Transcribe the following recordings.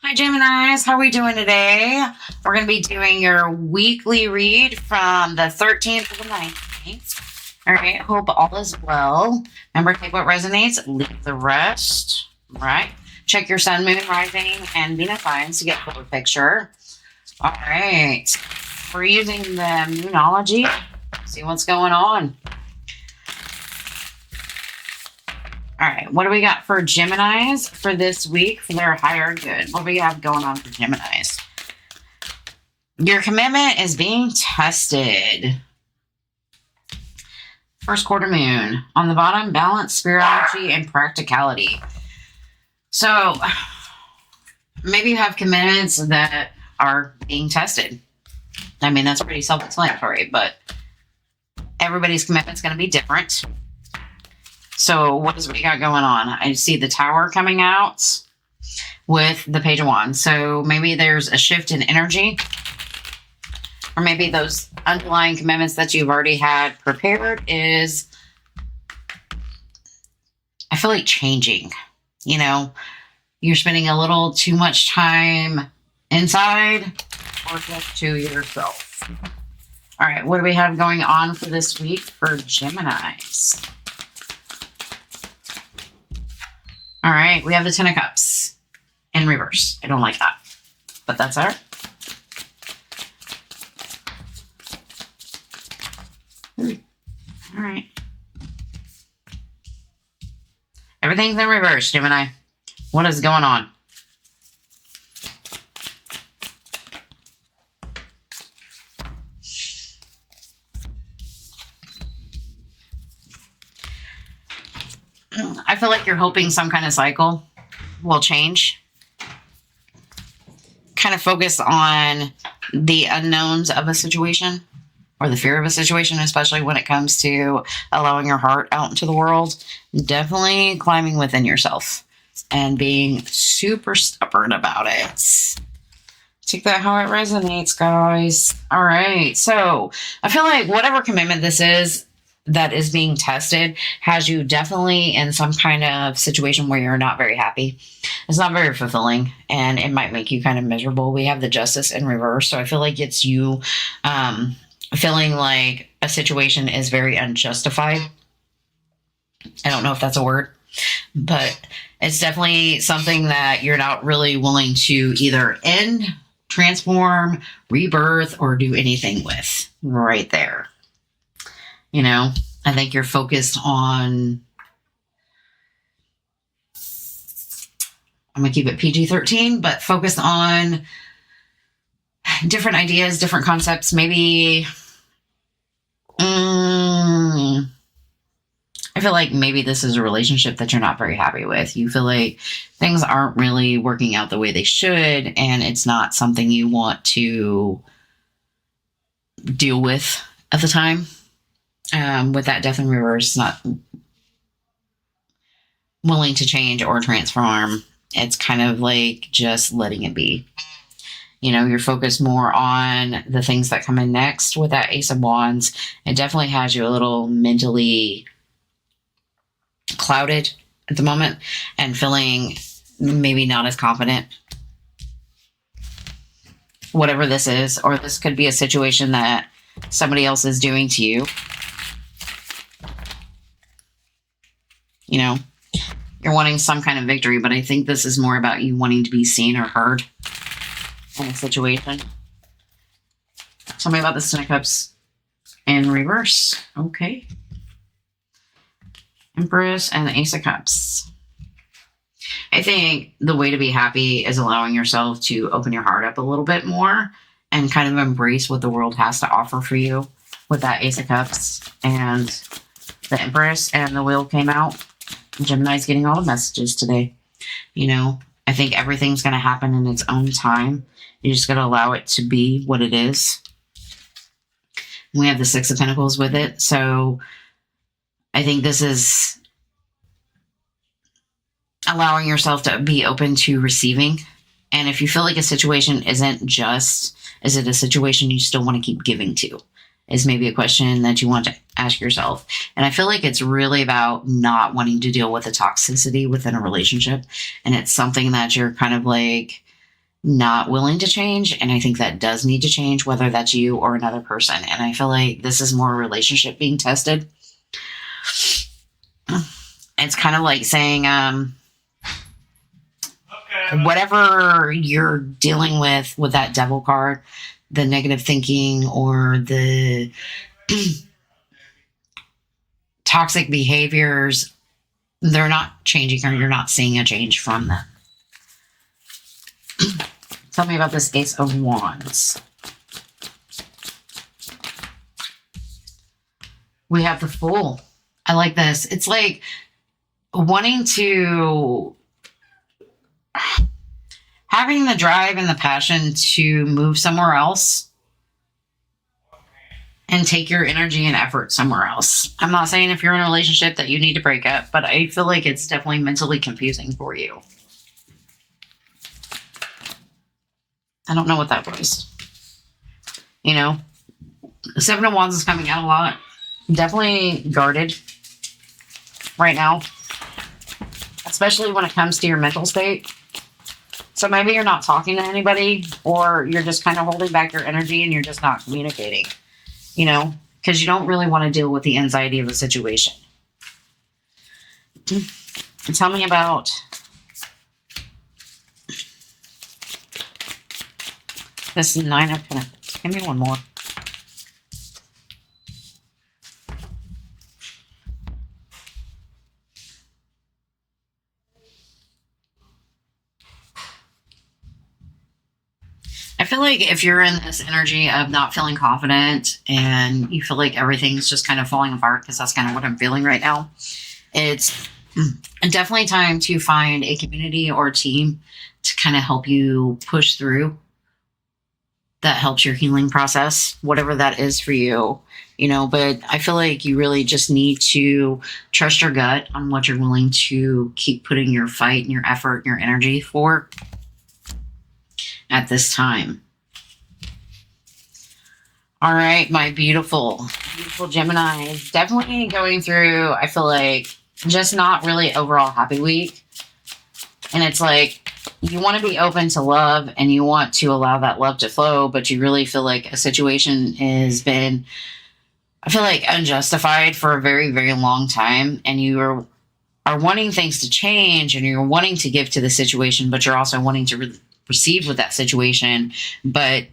Hi, Geminis. How are we doing today? We're going to be doing your weekly read from the 13th to the 19th. All right. Hope all is well. Remember, take what resonates, leave the rest. All right. Check your sun, moon, rising, and Venus signs to get a fuller picture. All right. We're using the Moonology. See what's going on. All right, what do we got for Geminis for this week for their higher good? What do we have going on for Geminis? Your commitment is being tested. First quarter moon. On the bottom, balance, spirituality, and practicality. So maybe you have commitments that are being tested. I mean, that's pretty self-explanatory, but everybody's commitment's going to be different. So what does we got going on? I see the Tower coming out with the Page of Wands. So maybe there's a shift in energy, or maybe those underlying commitments that you've already had prepared is, I feel like changing. You know, you're spending a little too much time inside or just to yourself. All right, what do we have going on for this week for Geminis? All right, we have the Ten of Cups in reverse. I don't like that, but that's all right. All right. Everything's in reverse, Gemini. What is going on? I feel like you're hoping some kind of cycle will change. Kind of focus on the unknowns of a situation or the fear of a situation, especially when it comes to allowing your heart out into the world. Definitely climbing within yourself and being super stubborn about it. Take that how it resonates, guys. All right. So I feel like whatever commitment this is that is being tested has you definitely in some kind of situation where you're not very happy. It's not very fulfilling and it might make you kind of miserable. We have the Justice in reverse. So I feel like it's you feeling like a situation is very unjustified. I don't know if that's a word, but it's definitely something that you're not really willing to either end, transform, rebirth, or do anything with right there. You know, I think you're focused on, I'm going to keep it PG-13, but focused on different ideas, different concepts. Maybe, I feel like maybe this is a relationship that you're not very happy with. You feel like things aren't really working out the way they should, and it's not something you want to deal with at the time. With that Death in reverse, not willing to change or transform. It's kind of like just letting it be. You know, you're focused more on the things that come in next with that Ace of Wands. It definitely has you a little mentally clouded at the moment and feeling maybe not as confident. Whatever this is, or this could be a situation that somebody else is doing to you. You know, you're wanting some kind of victory, but I think this is more about you wanting to be seen or heard in a situation. Tell me about the Ten of Cups in reverse. Okay. Empress and the Ace of Cups. I think the way to be happy is allowing yourself to open your heart up a little bit more and kind of embrace what the world has to offer for you with that Ace of Cups and the Empress, and the Wheel came out. Gemini's getting all the messages today. You know, I think everything's going to happen in its own time. You just got to allow it to be what it is. We have the Six of Pentacles with it. So I think this is allowing yourself to be open to receiving. And if you feel like a situation isn't just, is it a situation you still want to keep giving to? Is maybe a question that you want to ask yourself. And I feel like it's really about not wanting to deal with the toxicity within a relationship. And it's something that you're kind of like, not willing to change. And I think that does need to change, whether that's you or another person. And I feel like this is more a relationship being tested. It's kind of like saying, whatever you're dealing with that devil card, the negative thinking or the toxic behaviors, they're not changing, or you're not seeing a change from them. Tell me about this Ace of Wands. We have the Fool. I like this. It's like wanting to, having the drive and the passion to move somewhere else and take your energy and effort somewhere else. I'm not saying if you're in a relationship that you need to break up, but I feel like it's definitely mentally confusing for you. I don't know what that was. You know, the Seven of Wands is coming out a lot. Definitely guarded right now, especially when it comes to your mental state. So maybe you're not talking to anybody, or you're just kind of holding back your energy and you're just not communicating, you know, because you don't really want to deal with the anxiety of a situation. Tell me about this Nine of Pentacles. Give me one more. I feel like if you're in this energy of not feeling confident and you feel like everything's just kind of falling apart, because that's kind of what I'm feeling right now, it's definitely time to find a community or a team to kind of help you push through. That helps your healing process, whatever that is for you, you know. But I feel like you really just need to trust your gut on what you're willing to keep putting your fight and your effort and your energy for at this time. All right, my beautiful Gemini is definitely going through, I feel like, just not really overall happy week. And it's like, you want to be open to love and you want to allow that love to flow, but you really feel like a situation has been, I feel like, unjustified for a very, very long time. And you are wanting things to change and you're wanting to give to the situation, but you're also wanting to receive with that situation. But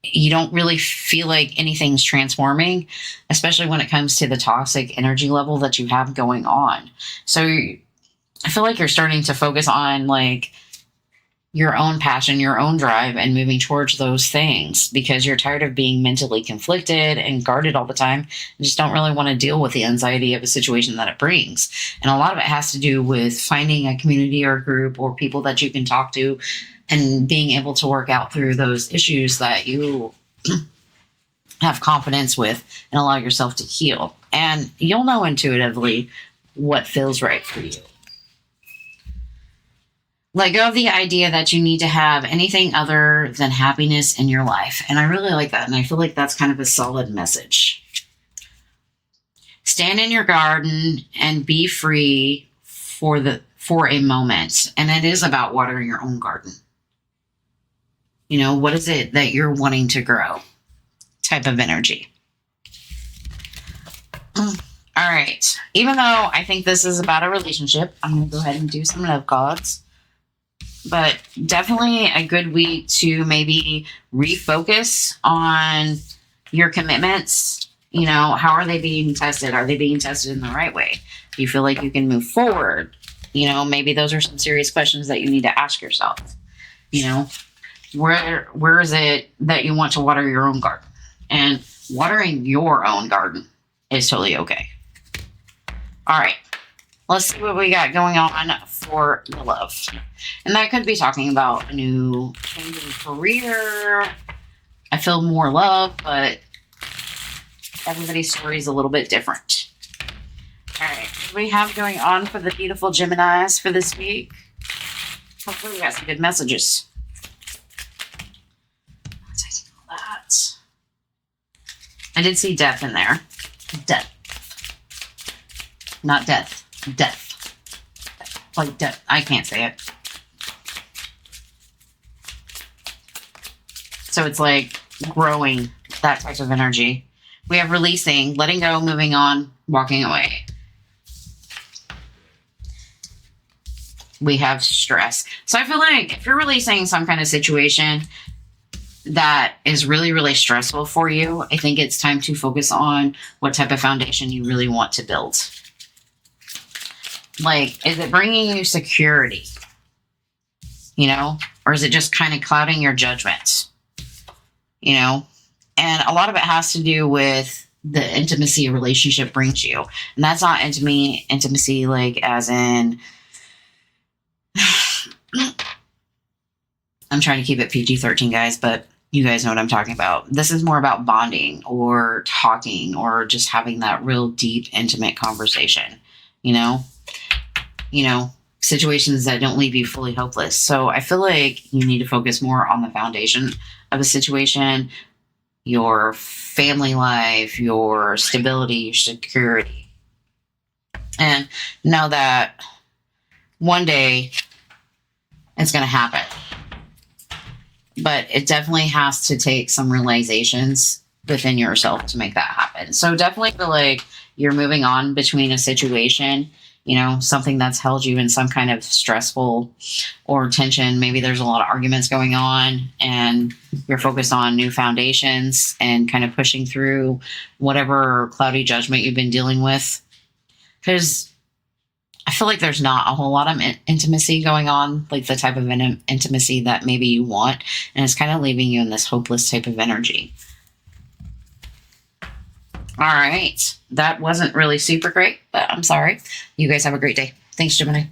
you don't really feel like anything's transforming, especially when it comes to the toxic energy level that you have going on. So I feel like you're starting to focus on like your own passion, your own drive, and moving towards those things because you're tired of being mentally conflicted and guarded all the time. You just don't really want to deal with the anxiety of a situation that it brings. And a lot of it has to do with finding a community or a group or people that you can talk to and being able to work out through those issues that you have confidence with and allow yourself to heal. And you'll know intuitively what feels right for you. Let go of the idea that you need to have anything other than happiness in your life. And I really like that. And I feel like that's kind of a solid message. Stand in your garden and be free for a moment. And it is about watering your own garden. You know, what is it that you're wanting to grow? Type of energy. All right. Even though I think this is about a relationship, I'm going to go ahead and do some love cards. But definitely a good week to maybe refocus on your commitments. You know, how are they being tested? Are they being tested in the right way? Do you feel like you can move forward? You know, maybe those are some serious questions that you need to ask yourself. You know, where is it that you want to water your own garden? And watering your own garden is totally okay. All right. Let's see what we got going on for the love. And that could be talking about a new change in career. I feel more love, but everybody's story is a little bit different. All right. What do we have going on for the beautiful Geminis for this week? Hopefully we got some good messages. That. I did see death in there. Death. Not death. Death. Like death. I can't say it. So it's like growing, that type of energy. We have releasing, letting go, moving on, walking away. We have stress. So I feel like if you're releasing some kind of situation that is really, really stressful for you, I think it's time to focus on what type of foundation you really want to build. Like, is it bringing you security? You know, or is it just kind of clouding your judgment? You know, and a lot of it has to do with the intimacy a relationship brings you. And that's not intimacy like as in, I'm trying to keep it PG-13, guys, but you guys know what I'm talking about. This is more about bonding or talking or just having that real deep, intimate conversation, you know, situations that don't leave you fully hopeless. So I feel like you need to focus more on the foundation of a situation, your family life, your stability, your security. And know that one day it's going to happen. But it definitely has to take some realizations within yourself to make that happen. So definitely feel like you're moving on between a situation, you know, something that's held you in some kind of stressful or tension. Maybe there's a lot of arguments going on and you're focused on new foundations and kind of pushing through whatever cloudy judgment you've been dealing with. Because I feel like there's not a whole lot of intimacy going on, like the type of intimacy that maybe you want. And it's kind of leaving you in this hopeless type of energy. All right. That wasn't really super great, but I'm sorry. You guys have a great day. Thanks, Gemini.